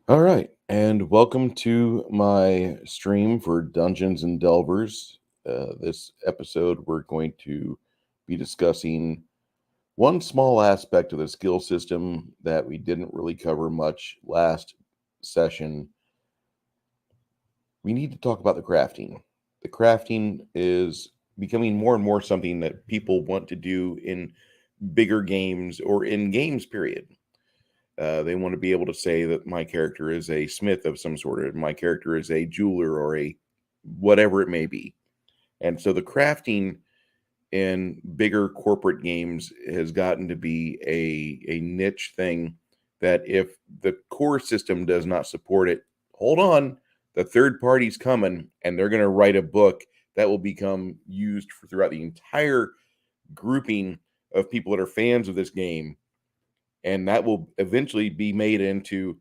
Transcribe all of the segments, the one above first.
All right, and welcome to my stream for Dungeons and Delvers. This episode, we're going to be discussing one small aspect of the skill system that we didn't really cover much last session. We need to talk about the crafting. The crafting is becoming more and more something that people want to do in bigger games or in games, period. They want to be able to say that my character is a smith of some sort, or my character is a jeweler, or a whatever it may be. And so the crafting in bigger corporate games has gotten to be a niche thing that if the core system does not support it, hold on, the third party's coming and they're going to write a book that will become used throughout the entire grouping of people that are fans of this game, and that will eventually be made into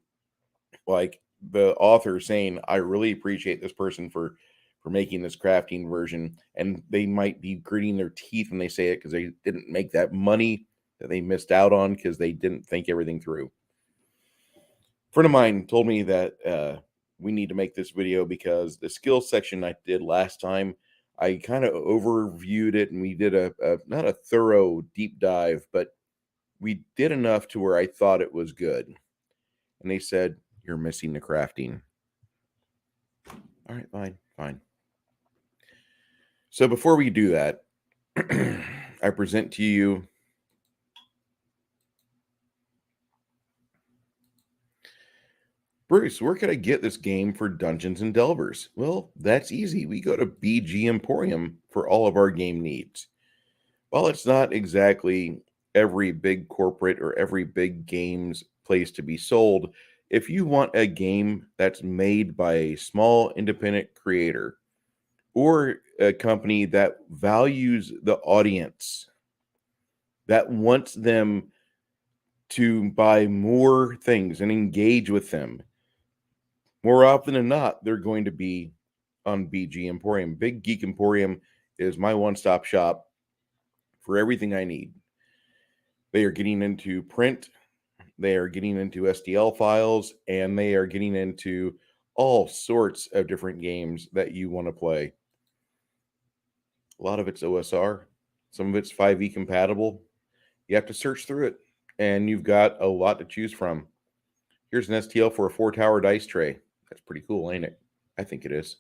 like the author saying, I really appreciate this person for making this crafting version. And they might be gritting their teeth when they say it because they didn't make that money that they missed out on because they didn't think everything through. A friend of mine told me that we need to make this video because the skills section I did last time, I kind of overviewed it, and we did a not a thorough deep dive, but we did enough to where I thought it was good. And they said, you're missing the crafting. All right, fine, fine. So before we do that, I present to you Bruce. Where could I get this game for Dungeons and Delvers? Well, that's easy. We go to BG Emporium for all of our game needs. While it's not exactly every big corporate or every big games place to be sold, if you want a game that's made by a small independent creator or a company that values the audience, that wants them to buy more things and engage with them, more often than not, they're going to be on BG Emporium. Big Geek Emporium is my one stop shop for everything I need. They are getting into print, they are getting into STL files, and they are getting into all sorts of different games that you want to play. A lot of it's OSR, some of it's 5e compatible. You have to search through it, and you've got a lot to choose from. Here's an STL for a 4-tower dice tray. That's pretty cool, ain't it? I think it is.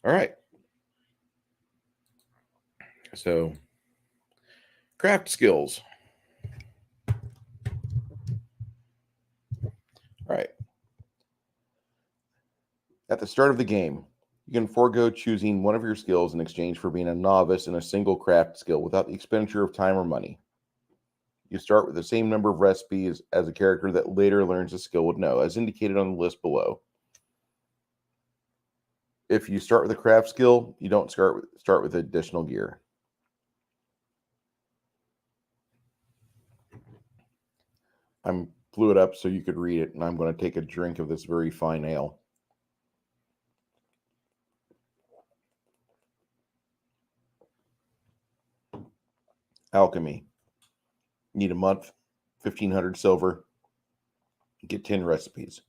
All right. So, craft skills. All right. At the start of the game, you can forego choosing one of your skills in exchange for being a novice in a single craft skill without the expenditure of time or money. You start with the same number of recipes as a character that later learns the skill would know, as indicated on the list below. If you start with a craft skill, you don't start with additional gear. I'm blew it up so you could read it, and I'm going to take a drink of this very fine ale. Alchemy. Need a month, 1,500 silver, get 10 recipes.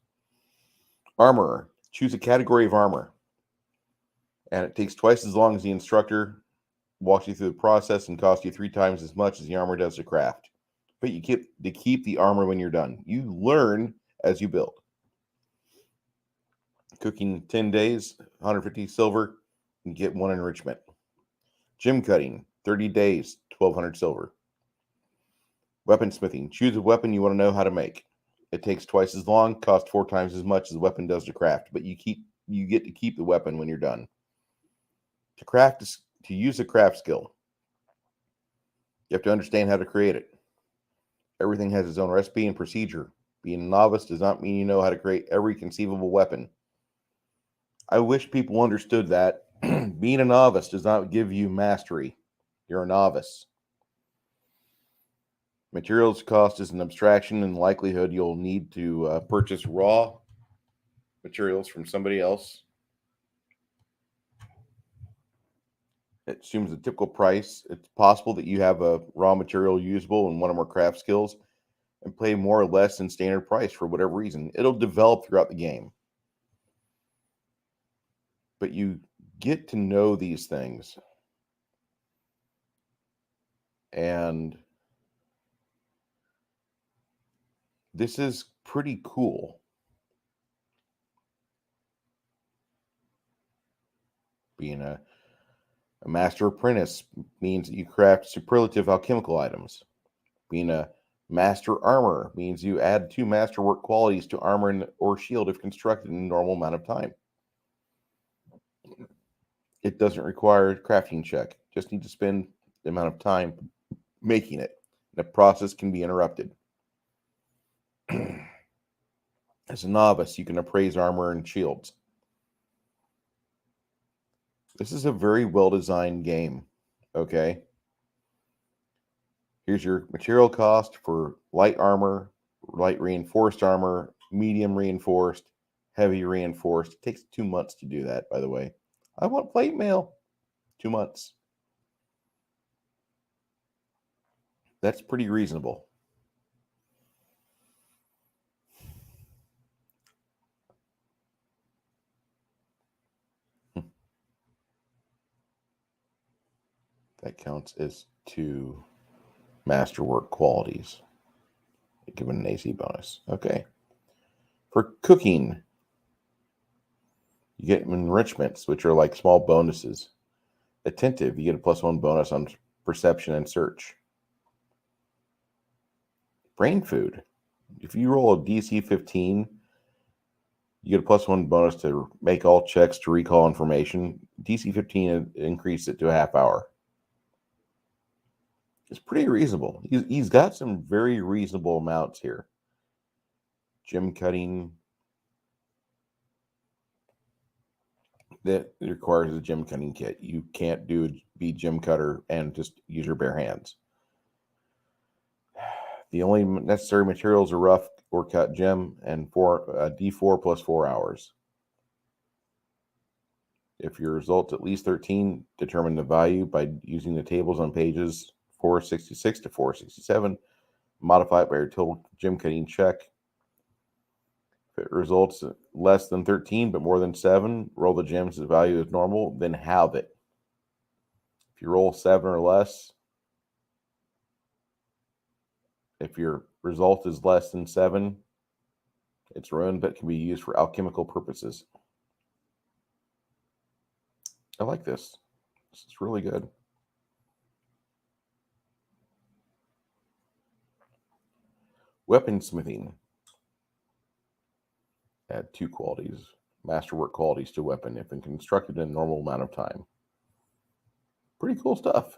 Armorer. Choose a category of armor, and it takes twice as long as the instructor walks you through the process and costs you 3 times as much as the armor does to craft. But you get to keep the armor when you're done. You learn as you build. Cooking 10 days, 150 silver, and get 1 enrichment. Gem cutting, 30 days, 1,200 silver. Weaponsmithing. Choose a weapon you want to know how to make. It takes twice as long, costs 4 times as much as the weapon does to craft, but you get to keep the weapon when you're done. To use a craft skill, you have to understand how to create it. Everything has its own recipe and procedure. Being a novice does not mean you know how to create every conceivable weapon. I wish people understood that. Being a novice does not give you mastery. You're a novice. Materials cost is an abstraction, and likelihood you'll need to purchase raw materials from somebody else. It assumes a typical price. It's possible that you have a raw material usable in one or more craft skills. and pay more or less than standard price for whatever reason. It'll develop throughout the game. But you get to know these things. And this is pretty cool. Being a master apprentice means that you craft superlative alchemical items. Being a master armor means you add 2 masterwork qualities to armor or shield if constructed in a normal amount of time. It doesn't require a crafting check. Just need to spend the amount of time making it. The process can be interrupted. As a novice, you can appraise armor and shields. This is a very well-designed game, okay? Here's your material cost for light armor, light reinforced armor, medium reinforced, heavy reinforced. It takes 2 months to do that, by the way. I want plate mail. 2 months. That's pretty reasonable. That counts as 2 masterwork qualities. Given an AC bonus. Okay. For cooking, you get enrichments, which are like small bonuses. Attentive, you get a +1 bonus on perception and search. Brain food. If you roll a DC 15, you get a +1 bonus to make all checks to recall information. DC 15 increase it to a half hour. It's pretty reasonable. He's got some very reasonable amounts here. Gem cutting. That requires a gem cutting kit. You can't be gem cutter and just use your bare hands. The only necessary materials are rough or cut gem and D4 plus 4 hours. If your result's at least 13, determine the value by using the tables on pages 466 to 467. Modify it by your total gem cutting check. If it results less than 13 but more than 7, roll the gems as value is normal, then halve it. If you roll 7 or less, if your result is less than 7, it's ruined but can be used for alchemical purposes. I like this. This is really good. Weaponsmithing. Add 2 qualities, masterwork qualities to weapon if constructed in a normal amount of time. Pretty cool stuff.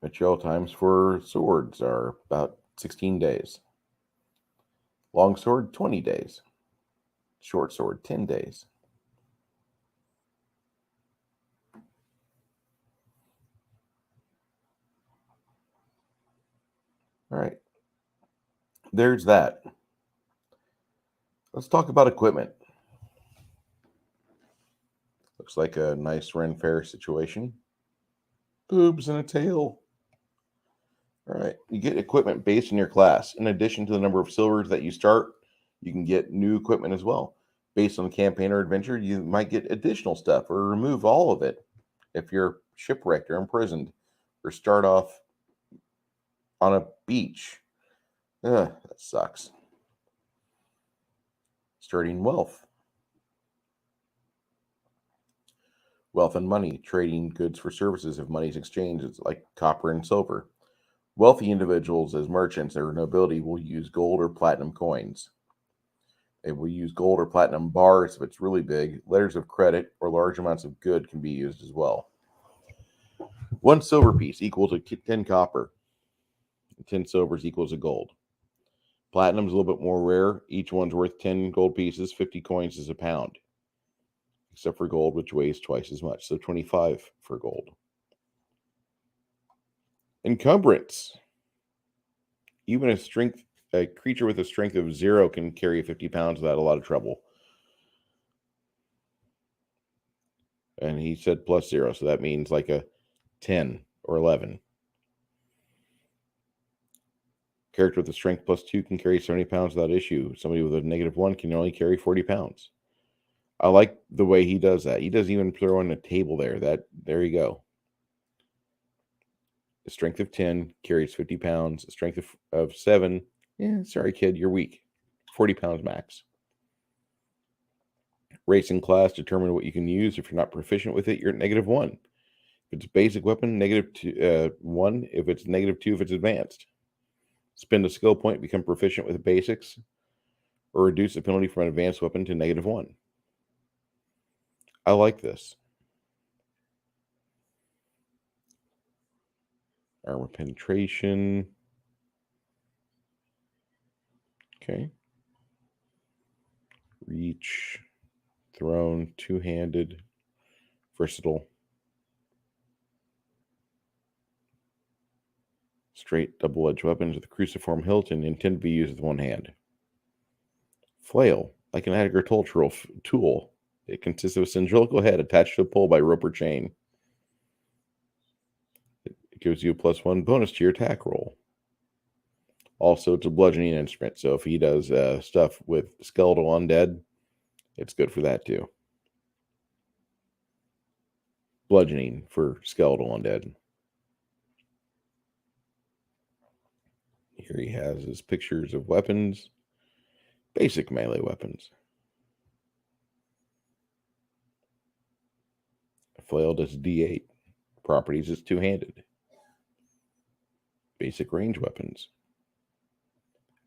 Material times for swords are about 16 days. Long sword, 20 days. Short sword, 10 days. All right. There's that. Let's talk about equipment. Looks like a nice Ren Fair situation. Boobs and a tail. All right. You get equipment based on your class. In addition to the number of silvers that you start, you can get new equipment as well. Based on campaign or adventure, you might get additional stuff or remove all of it if you're shipwrecked or imprisoned, or start off on a beach. That sucks. Starting wealth. Wealth and money, trading goods for services if money is exchanged. It's like copper and silver. Wealthy individuals as merchants or nobility will use gold or platinum coins. They will use gold or platinum bars if it's really big. Letters of credit or large amounts of good can be used as well. 1 silver piece equals 10 copper. 10 silvers equals a gold. Platinum is a little bit more rare. Each one's worth 10 gold pieces. 50 coins is a pound. Except for gold, which weighs twice as much. So 25 for gold. Encumbrance. Even a creature with a strength of 0 can carry 50 pounds without a lot of trouble. And he said +0, so that means like a 10 or 11. Character with a strength +2 can carry 70 pounds without issue. Somebody with a -1 can only carry 40 pounds. I like the way he does that. He doesn't even throw on a table there. There you go. A strength of 10 carries 50 pounds. A strength of 7, sorry, kid, you're weak. 40 pounds max. Race and class determine what you can use. If you're not proficient with it, you're at -1. If it's a basic weapon, -1. If it's -2, if it's advanced. Spend a skill point, become proficient with the basics, or reduce the penalty from an advanced weapon to -1. I like this. Armor penetration. Okay. Reach. Thrown. Two-handed. Versatile. Straight double-edged weapons with a cruciform hilt and intended to be used with one hand. Flail, like an agricultural tool. It consists of a cylindrical head attached to a pole by rope or chain. It gives you a +1 bonus to your attack roll. Also, it's a bludgeoning instrument, so if he does stuff with skeletal undead, it's good for that too. Bludgeoning for skeletal undead. Here he has his pictures of weapons. Basic melee weapons. Flail does D8. Properties is two-handed. Basic range weapons.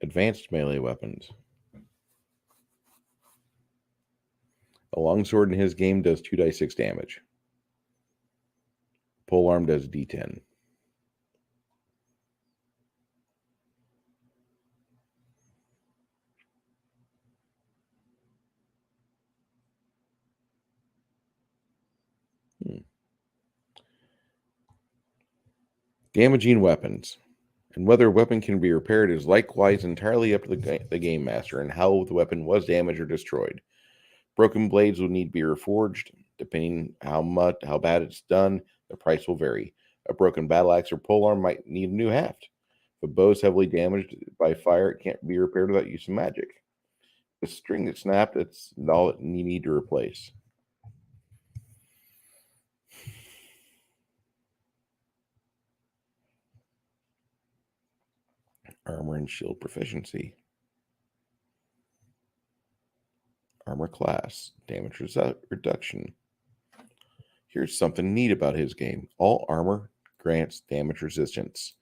Advanced melee weapons. A longsword in his game does 2d6 damage. Polearm does D10. Damaging weapons. And whether a weapon can be repaired is likewise entirely up to the game master and how the weapon was damaged or destroyed. Broken blades will need to be reforged. Depending how bad it's done, the price will vary. A broken battle axe or polearm might need a new haft. If a bow is heavily damaged by fire, it can't be repaired without use of magic. The string that snapped, it's all that you need to replace. Armor and shield proficiency. Armor class. Damage reduction. Here's something neat about his game. All armor grants damage resistance.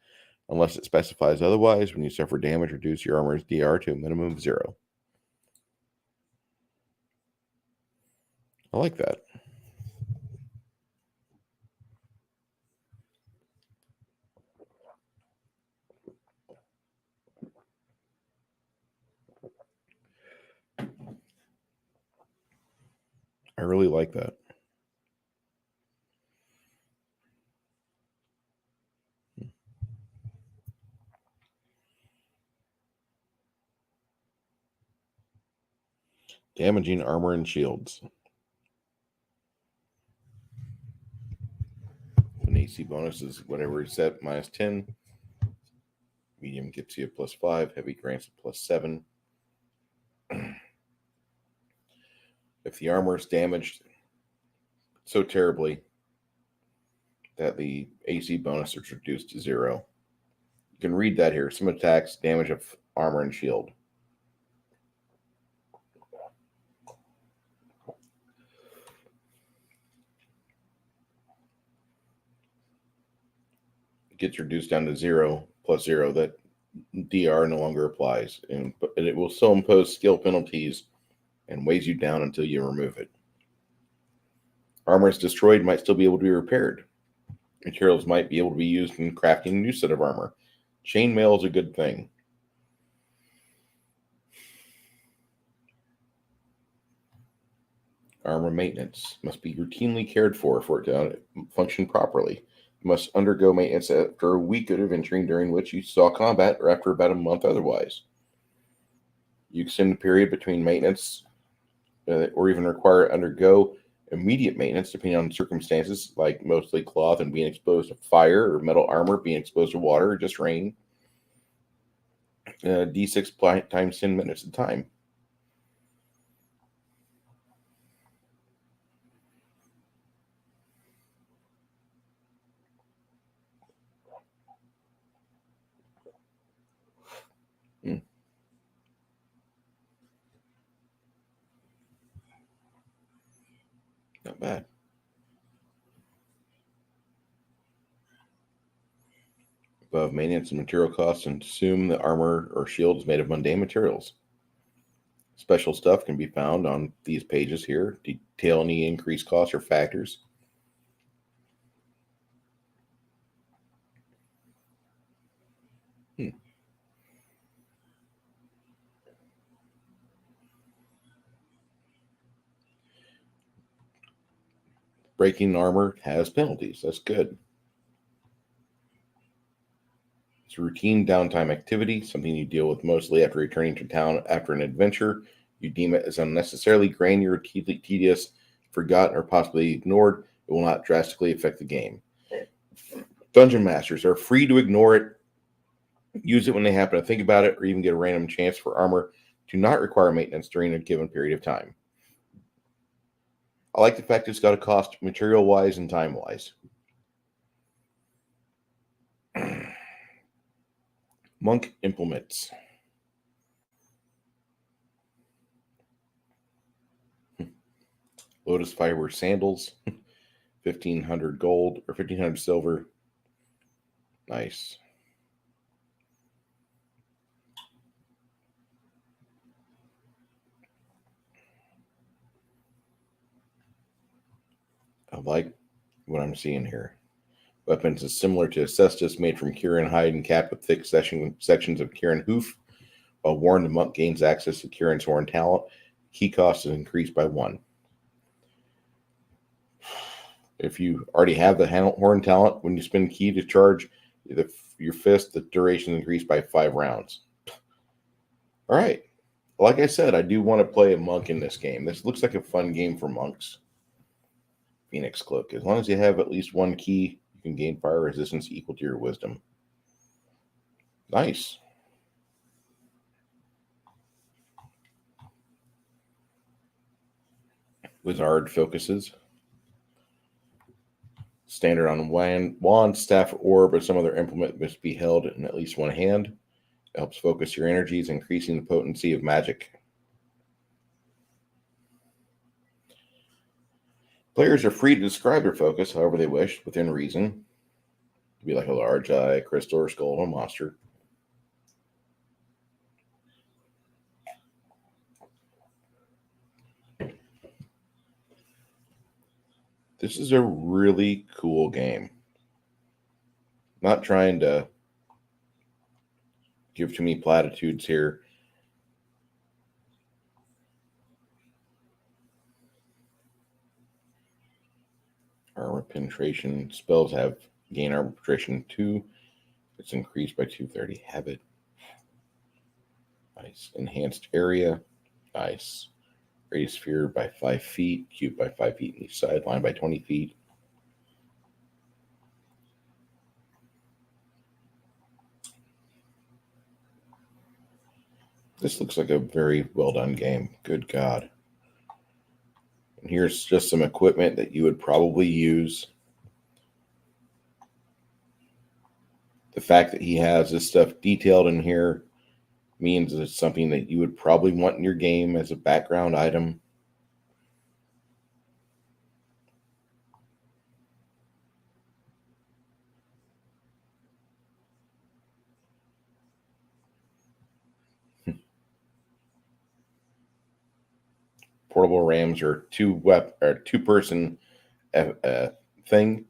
Unless it specifies otherwise, when you suffer damage, reduce your armor's DR to a minimum of 0. I like that. I really like that. Damaging armor and shields. An AC bonus is whatever is set -10. Medium gets you a +5. Heavy grants a +7. If the armor is damaged so terribly that the AC bonus is reduced to 0. You can read that here. Some attacks, damage of armor and shield. It gets reduced down to 0 +0. That DR no longer applies. And it will still impose skill penalties and weighs you down until you remove it. Armor is destroyed might still be able to be repaired. Materials might be able to be used in crafting a new set of armor. Chainmail is a good thing. Armor maintenance must be routinely cared for it to function properly. You must undergo maintenance after a week of adventuring during which you saw combat or after about a month otherwise. You extend the period between maintenance or even require to undergo immediate maintenance depending on circumstances like mostly cloth and being exposed to fire or metal armor being exposed to water or just rain. D6 times 10 minutes of time. Not bad. Above maintenance and material costs, and assume the armor or shield is made of mundane materials. Special stuff can be found on these pages here. Detail any increased costs or factors. Breaking armor has penalties. That's good. It's a routine downtime activity, something you deal with mostly after returning to town after an adventure. You deem it as unnecessarily granular, tedious, forgotten, or possibly ignored. It will not drastically affect the game. Dungeon masters are free to ignore it, use it when they happen to think about it, or even get a random chance for armor to not require maintenance during a given period of time. I like the fact it's got a cost material-wise and time-wise. Monk implements. Lotus fiber sandals, 1,500 gold or 1,500 silver. Nice. I like what I'm seeing here. Weapons is similar to Cestus, made from Kirin hide and capped with thick sections of Kirin hoof. While worn, the monk gains access to Kirin's horn talent. Key cost is increased by 1. If you already have the horn talent, when you spend key to charge your fist, the duration is increased by 5 rounds. All right. Like I said, I do want to play a monk in this game. This looks like a fun game for monks. Phoenix Cloak. As long as you have at least 1 key, you can gain fire resistance equal to your wisdom. Nice. Wizard focuses. Standard on wand, staff, orb, or some other implement must be held in at least one hand. It helps focus your energies, increasing the potency of magic. Players are free to describe their focus however they wish, within reason. It could be like a large eye, crystal, or skull of a monster. This is a really cool game. Not trying to give too many platitudes here. Armor penetration. Spells have gain armor penetration 2. It's increased by 230. Habit. Nice. Enhanced area. Nice. Radius sphere by 5 feet. Cube by 5 feet in each side. Line by 20 feet. This looks like a very well done game. Good God. And here's just some equipment that you would probably use. The fact that he has this stuff detailed in here means it's something that you would probably want in your game as a background item. Portable rams are two-person thing.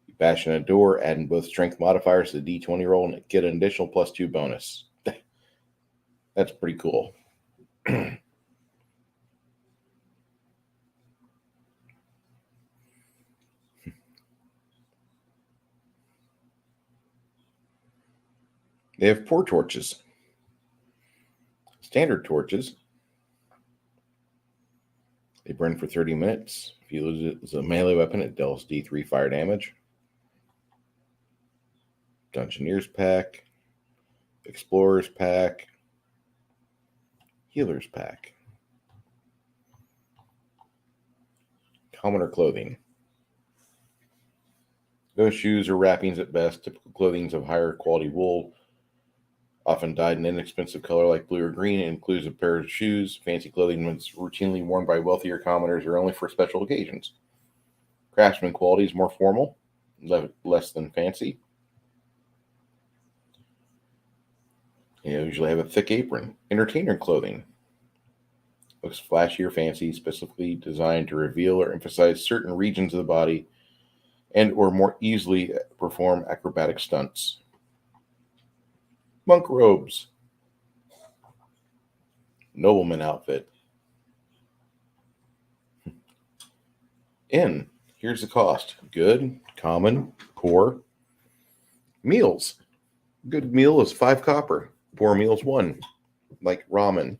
You bash in a door, adding both strength modifiers to the D20 roll, and get an additional +2 bonus. That's pretty cool. They have 4 torches. Standard torches. They burn for 30 minutes. If you lose it as a melee weapon, it deals D3 fire damage. Dungeoneer's pack. Explorer's pack. Healer's Pack. Commoner clothing. No shoes or wrappings at best. Typical clothing of higher quality wool, often dyed an inexpensive color like blue or green. It includes a pair of shoes. Fancy clothing that's routinely worn by wealthier commoners or only for special occasions. Craftsman quality is more formal, less than fancy. You usually have a thick apron. Entertainer clothing. Looks flashy or fancy, specifically designed to reveal or emphasize certain regions of the body and or more easily perform acrobatic stunts. Monk robes. Nobleman outfit. Inn. Here's the cost. Good, common, poor. Meals. Good meal is 5 copper. Poor meal is 1. Like ramen.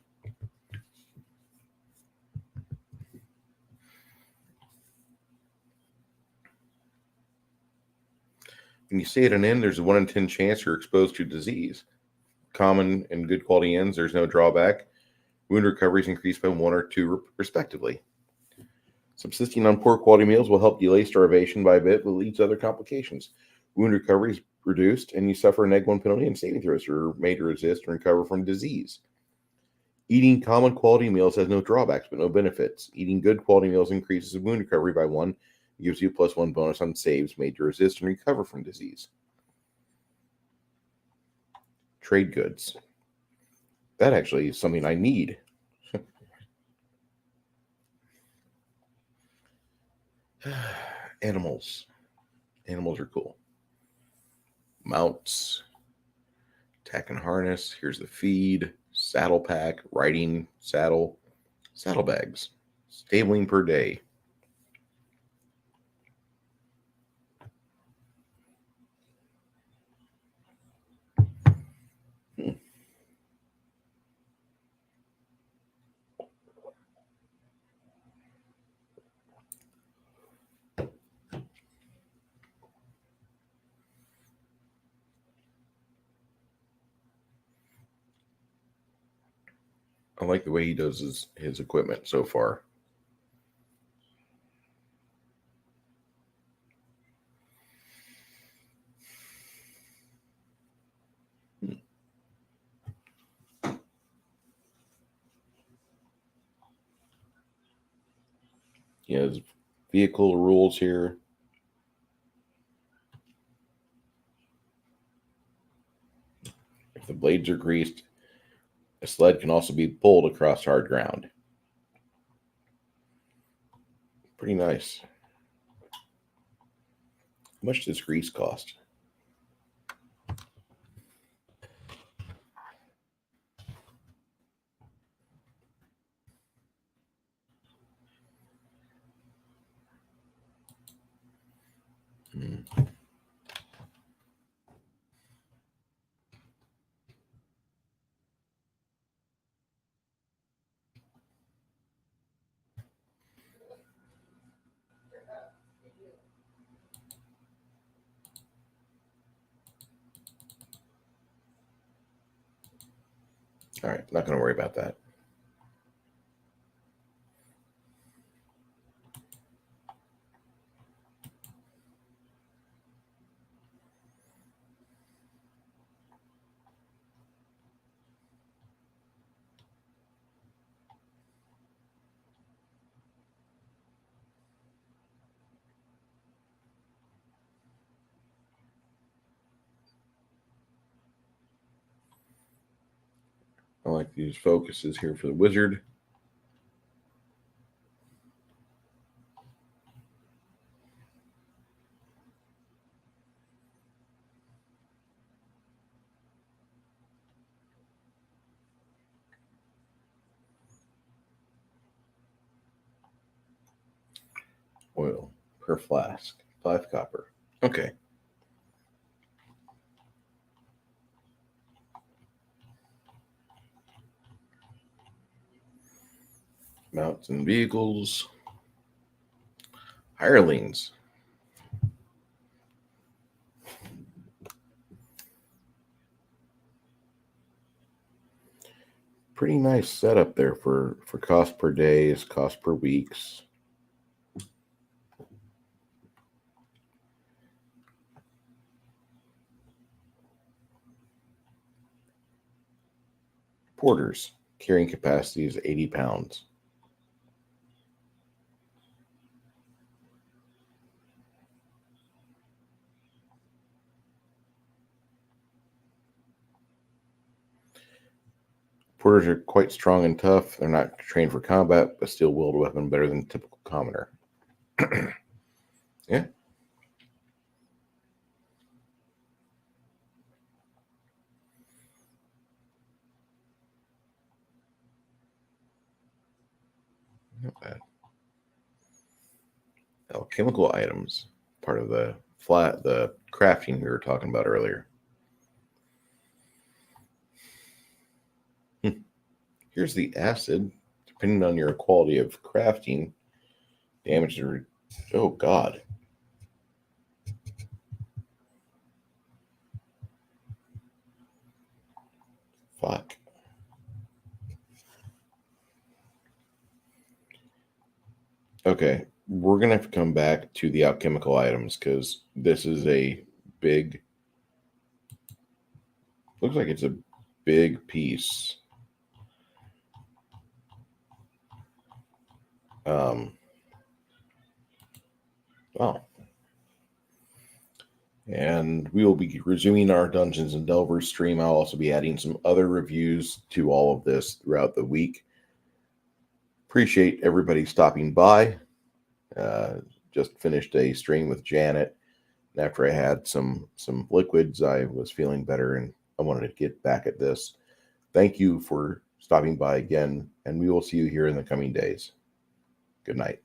When you stay at an inn, there's a 1 in 10 chance you're exposed to disease. Common and good quality inns, there's no drawback. Wound recovery is increased by 1 or 2 respectively. Subsisting on poor quality meals will help delay starvation by a bit, but leads to other complications. Wound recovery is reduced, and you suffer a -1 penalty, and saving throws are made to resist and recover from disease. Eating common quality meals has no drawbacks, but no benefits. Eating good quality meals increases wound recovery by 1, gives you a +1 bonus on saves made to resist and recover from disease. Trade goods. That actually is something I need. Animals. Animals are cool. Mounts. Tack and harness. Here's the feed. Saddle pack. Riding saddle. Saddlebags. Stabling per day. I like the way he does his equipment so far. He has vehicle rules here. If the blades are greased, a sled can also be pulled across hard ground. Pretty nice. How much does grease cost? All right, not going to worry about that. I like to use focuses here for the wizard. Oil per flask, 5 copper. Okay. Mounts and vehicles. Hirelings. pretty nice setup there for cost per days, cost per weeks. Porters, carrying capacity is 80 pounds. Porters are quite strong and tough. They're not trained for combat, but still wield a weapon better than a typical commoner. Yeah. Not bad. Alchemical items, part of the crafting we were talking about earlier. Here's the acid. Depending on your quality of crafting, damage to. Oh God. Fuck. Okay, we're gonna have to come back to the alchemical items because this is a big. Looks like it's a big piece. Oh. And we will be resuming our Dungeons and Delvers stream. I'll also be adding some other reviews to all of this throughout the week. Appreciate everybody stopping by. Just finished a stream with Janet. And after I had some liquids, I was feeling better and I wanted to get back at this. Thank you for stopping by again, and we will see you here in the coming days. Good night.